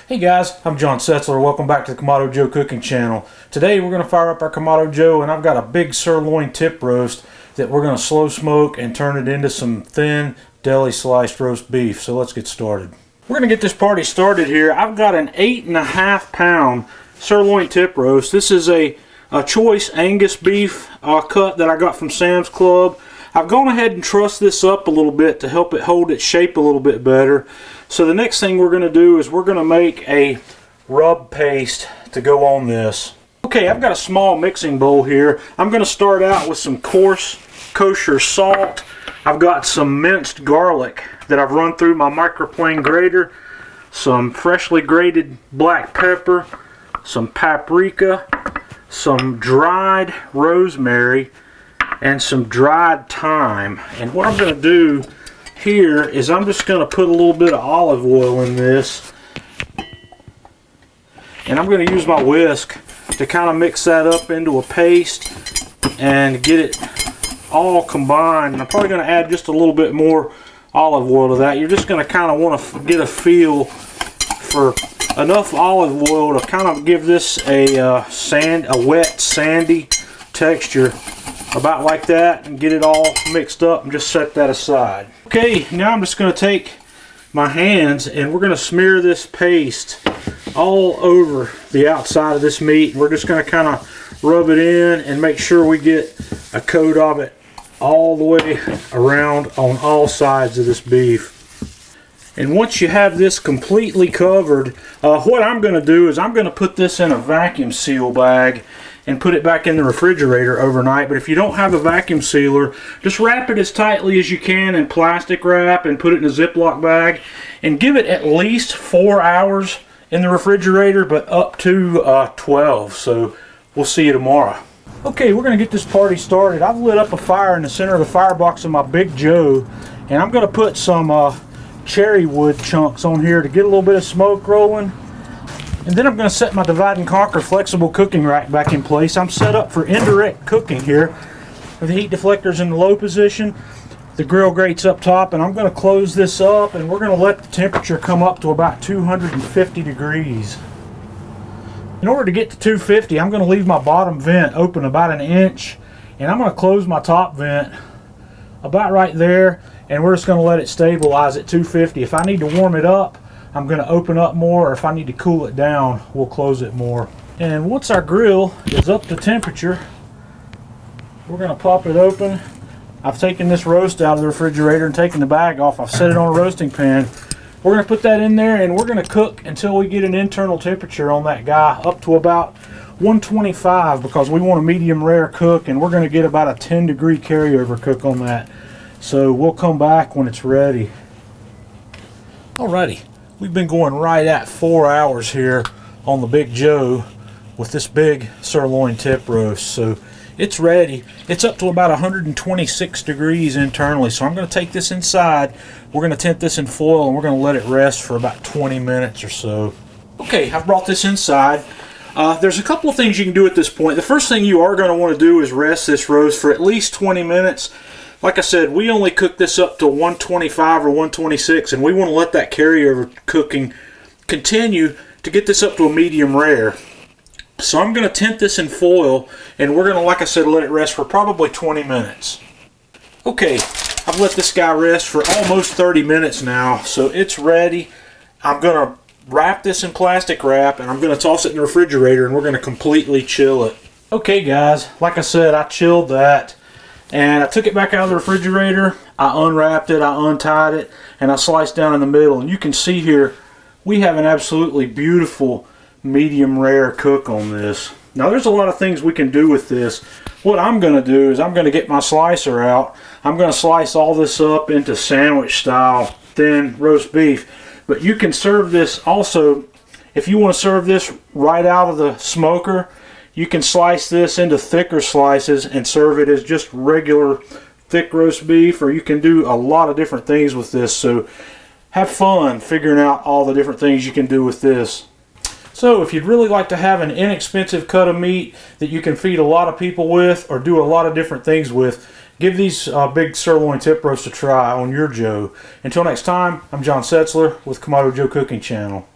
Hey guys, I'm John Setzler. Welcome back to the Kamado Joe Cooking Channel. Today we're going to fire up our Kamado Joe, and I've got a big sirloin tip roast that we're going to slow smoke and turn it into some thin deli sliced roast beef. So let's get started. We're going to get this party started here. I've got an 8.5 pound sirloin tip roast. This is a choice Angus beef cut that I got from Sam's Club. I've gone ahead and trussed this up a little bit to help it hold its shape a little bit better. So the next thing we're going to do is we're going to make a rub paste to go on this. Okay, I've got a small mixing bowl here. I'm going to start out with some coarse kosher salt. I've got some minced garlic that I've run through my microplane grater, some freshly grated black pepper, some paprika, some dried rosemary, and some dried thyme. And what I'm going to do here is I'm just going to put a little bit of olive oil in this, and I'm going to use my whisk to kind of mix that up into a paste and get it all combined. I'm probably going to add just a little bit more olive oil to that. You're just going to kind of want to get a feel for enough olive oil to kind of give this a wet sandy texture, about like that, and get it all mixed up and just set that aside. Okay, now I'm just going to take my hands and we're going to smear this paste all over the outside of this meat. We're just going to kind of rub it in and make sure we get a coat of it all the way around on all sides of this beef. And once you have this completely covered, what I'm going to do is I'm going to put this in a vacuum seal bag and put it back in the refrigerator overnight. But if you don't have a vacuum sealer, just wrap it as tightly as you can in plastic wrap and put it in a Ziploc bag and give it at least 4 hours in the refrigerator, but up to 12. So we'll see you tomorrow. Okay, we're going to get this party started. I've lit up a fire in the center of the firebox of my Big Joe, and I'm going to put some cherry wood chunks on here to get a little bit of smoke rolling. And then I'm going to set my divide and conquer flexible cooking rack back in place. I'm set up for indirect cooking here. The heat deflector's in the low position. The grill grate's up top, and I'm going to close this up, and we're going to let the temperature come up to about 250 degrees. In order to get to 250, I'm going to leave my bottom vent open about 1 inch, and I'm going to close my top vent about right there, and we're just going to let it stabilize at 250. If I need to warm it up, I'm going to open up more, or if I need to cool it down, we'll close it more. And once our grill is up to temperature, we're going to pop it open. I've taken this roast out of the refrigerator and taken the bag off. I've set it on a roasting pan. We're going to put that in there, and we're going to cook until we get an internal temperature on that guy up to about 125, because we want a medium rare cook, and we're going to get about a 10-degree carryover cook on that. So we'll come back when it's ready. Alrighty. We've been going right at 4 hours here on the Big Joe with this big sirloin tip roast. So it's ready. It's up to about 126 degrees internally. So I'm going to take this inside. We're going to tent this in foil, and we're going to let it rest for about 20 minutes or so. Okay, I've brought this inside. There's a couple of things you can do at this point. The first thing you are going to want to do is rest this roast for at least 20 minutes. Like I said, we only cook this up to 125 or 126, and we want to let that carryover cooking continue to get this up to a medium rare. So I'm going to tent this in foil, and we're going to, like I said, let it rest for probably 20 minutes. Okay, I've let this guy rest for almost 30 minutes now, so it's ready. I'm going to wrap this in plastic wrap, and I'm going to toss it in the refrigerator, and we're going to completely chill it. Okay guys, like I said, I chilled that. And I took it back out of the refrigerator, I unwrapped it, I untied it, and I sliced down in the middle. And you can see here, we have an absolutely beautiful medium rare cook on this. Now there's a lot of things we can do with this. What I'm going to do is I'm going to get my slicer out. I'm going to slice all this up into sandwich style thin roast beef. But you can serve this also, if you want to serve this right out of the smoker, you can slice this into thicker slices and serve it as just regular thick roast beef, or you can do a lot of different things with this. So have fun figuring out all the different things you can do with this. So if you'd really like to have an inexpensive cut of meat that you can feed a lot of people with or do a lot of different things with, give these big sirloin tip roasts a try on your Joe. Until next time, I'm John Setzler with Kamado Joe Cooking Channel.